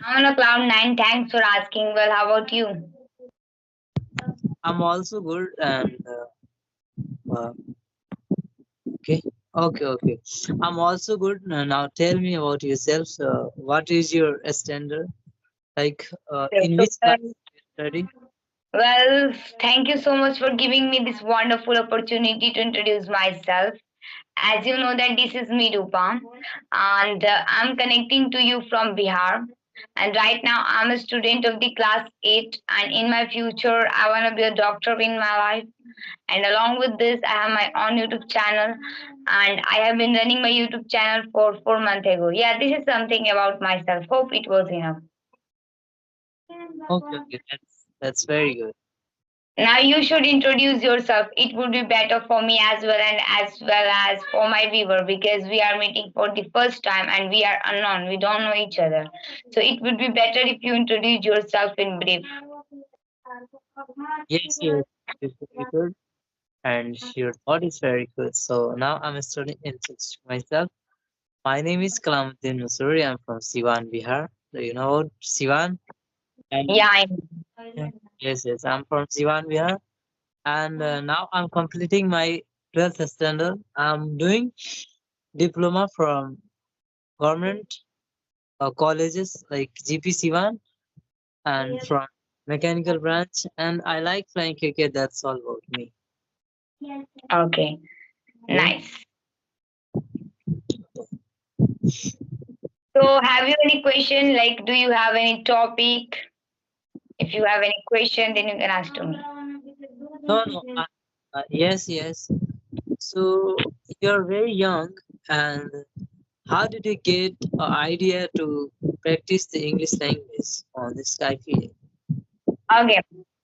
I'm on a cloud nine. Thanks for asking. Well, how about you? I'm also good and okay, okay. I'm also good. Now tell me about yourself. What is your standard? Like, Okay, in so, which class you study? well, thank you so much for giving me this wonderful opportunity to introduce myself. As you know that this is me, Rupa, and I'm connecting to you from Bihar. And right now I'm a student of the class 8, and in my future I want to be a doctor in my life. And along with this, I have my own YouTube channel, and I have been running my YouTube channel for 4 months ago. Yeah, this is something about myself. Hope it was enough. Okay. That's very good. Now you should introduce yourself. It would be better for me as well, and as well as for my viewer, because we are meeting for the first time and we are unknown. We don't know each other. So it would be better if you introduce yourself in brief. Yes, it's very good, and your thought is very good. So now I'm starting introducing myself. My name is Kalamuddin Nusuri. I'm from Siwan, Bihar. Do you know about Siwan? And Yeah, yes, I'm from Siwan, Bihar. And now I'm completing my 12th standard. I'm doing diploma from government colleges like GP1 and from mechanical branch. And I like flying cricket. That's all about me. okay. Okay. Nice. So have you any question? Like, do you have any topic? If you have any question, then you can ask to me. No. Yes. So you're very young, and how did you get an idea to practice the English language on this Skype? Okay.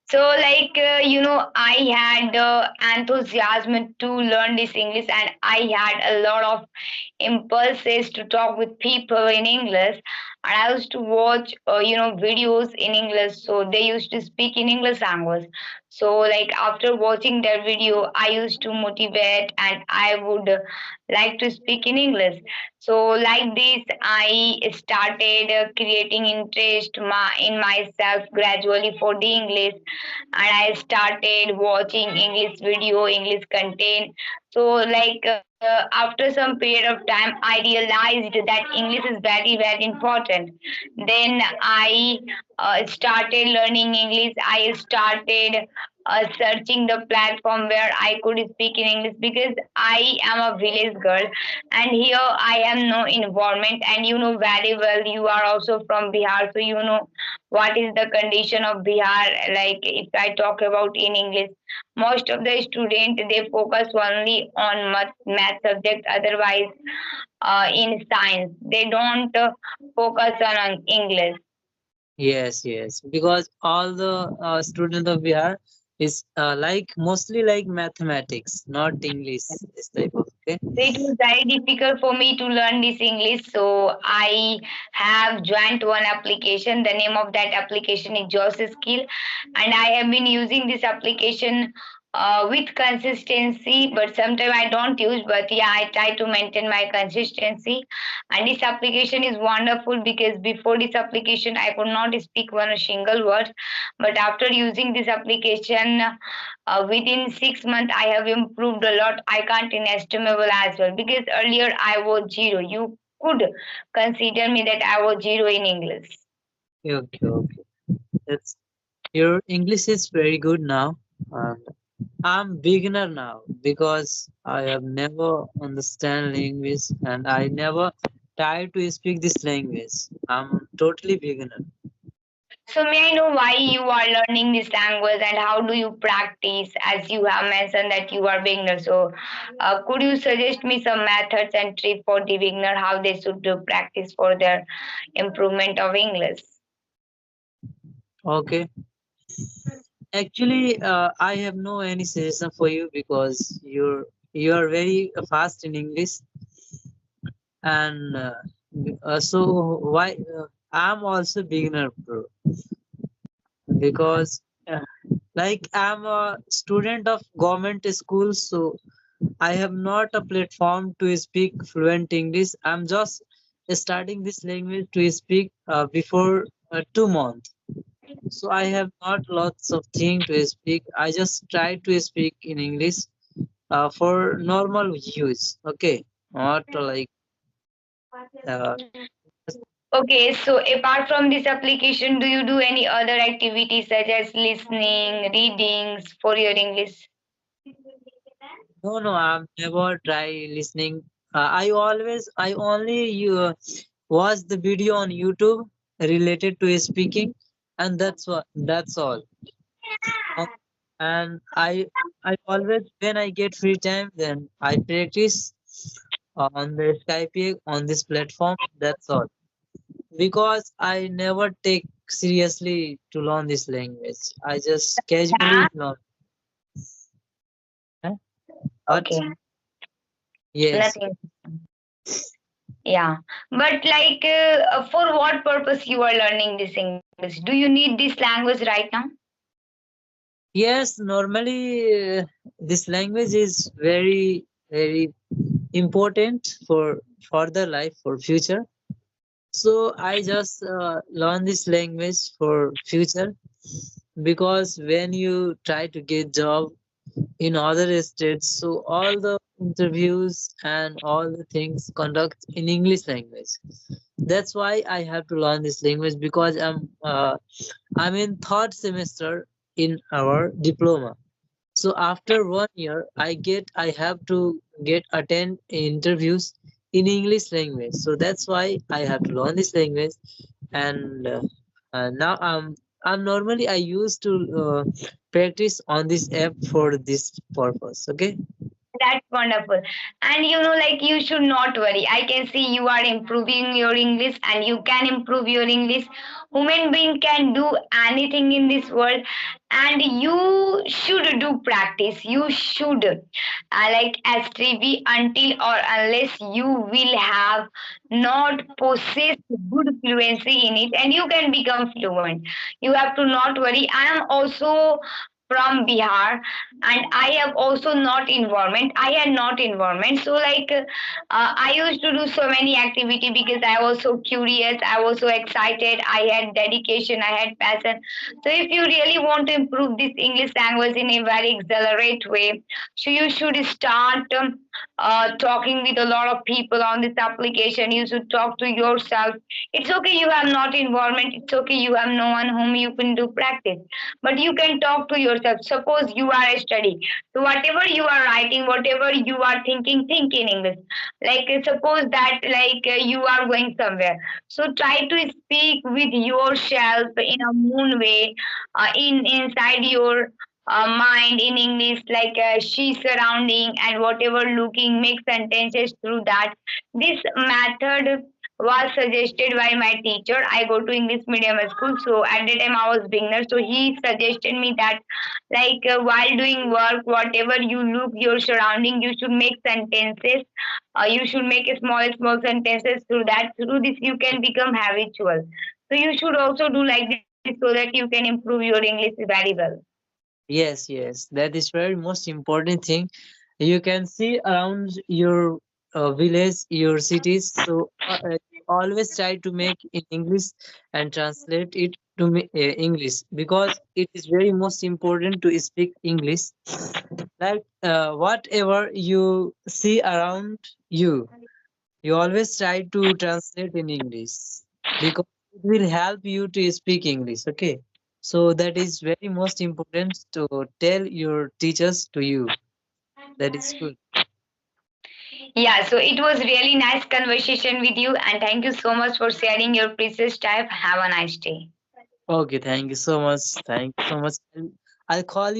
So, like, I had enthusiasm to learn this English, and I had a lot of impulses to talk with people in English. And I used to watch, videos in English. So they used to speak in English language. So, like, after watching their video, I used to motivate and I would like to speak in English. So, like this, I started creating interest in myself gradually for the English, and I started watching English video, English content. So, like after some period of time, I realized that English is very important. Then I started learning English. I started searching the platform where I could speak in English, because I am a village girl and here I am no environment, and you know very well, you are also from Bihar, so you know what is the condition of Bihar. Like, if I talk about in English, most of the student they focus only on math subject, otherwise in science they don't focus on English. Yes, because all the student of Bihar is like mostly like mathematics, not English. This type of okay. So it was very difficult for me to learn this English. So I have joined one application. The name of that application is Joss Skill, and I have been using this application with consistency. But sometimes I don't use. But yeah, I try to maintain my consistency. And this application is wonderful, because before this application I could not speak one single word. But after using this application, within 6 months I have improved a lot. I can't inestimable as well, because earlier I was zero. You could consider me that I was zero in English. Okay. That's your English is very good now. And I'm beginner now because I have never understand English and I never try to speak this language. I'm totally beginner. So may I know why you are learning this language, and how do you practice, as you have mentioned that you are beginner? So could you suggest me some methods and trick for the beginner, how they should do practice for their improvement of English? Okay. Actually, I have no any suggestion for you because you are very fast in English, and so why I'm also beginner, bro, because like I'm a student of government school, so I have not a platform to speak fluent English. I'm just starting this language to speak before 2 months. So I have not lots of thing to speak. I just try to speak in English for normal use. Okay, not like uh, Okay, so apart from this application, do you do any other activities such as listening, readings for your English? no, no. I've never try listening. I only watch the video on YouTube related to speaking, and that's all. Uh, And I always when I get free time, then I practice on the Skype on this platform. That's all. Because I never take seriously to learn this language. I just casually Yeah. learn. Eh? What? Okay, Yes. nothing. Yeah, but like, for what purpose you are learning this English? Do you need this language right now? Yes, normally this language is very, very important for further life, for future. So I just learn this language for future because when you try to get job in other states, so all the interviews and all the things conduct in English language. That's why I have to learn this language because I'm in third semester in our diploma. So after 1 year, I have to get attend interviews in English language. So that's why I have to learn this language. And now I'm normally I used to practice on this app for this purpose. Okay. That's wonderful. And you know, like, you should not worry. I can see you are improving your English and you can improve your English. Human being can do anything in this world, and you should do practice. You should like STV until or unless you will have not possessed good fluency in it, and you can become fluent. You have to not worry. I am also from Bihar, and I have also not environment. I had not environment. So like, I used to do so many activity because I was so curious. I was so excited. I had dedication. I had passion. So if you really want to improve this English language in a very accelerate way, so you should start talking with a lot of people on this application. You should talk to yourself. It's okay you have not environment. It's okay you have no one whom you can do practice, but you can talk to yourself. Suppose you are a study, so whatever you are writing, whatever you are thinking, think in English. Like, suppose that, like, you are going somewhere, so try to speak with yourself in a moon way, in inside your mind in English, like, she surrounding and whatever looking, make sentences through that. This method was suggested by my teacher. I go to English medium school, so at that time I was beginner. So he suggested me that, like, while doing work, whatever you look your surrounding, you should make sentences. You should make a small sentences through that. Through this, you can become habitual. So you should also do like this so that you can improve your English very well. Yes, yes. That is very most important thing. You can see around your village, your cities. So always try to make in English and translate it to English because it is very most important to speak English. Like whatever you see around you, you always try to translate in English because it will help you to speak English. Okay. So that is very most important to tell your teachers to you. That is good. Yeah, so it was really nice conversation with you, and thank you so much for sharing your precious time. Have a nice day. Okay, thank you so much. Thank you so much. I'll call you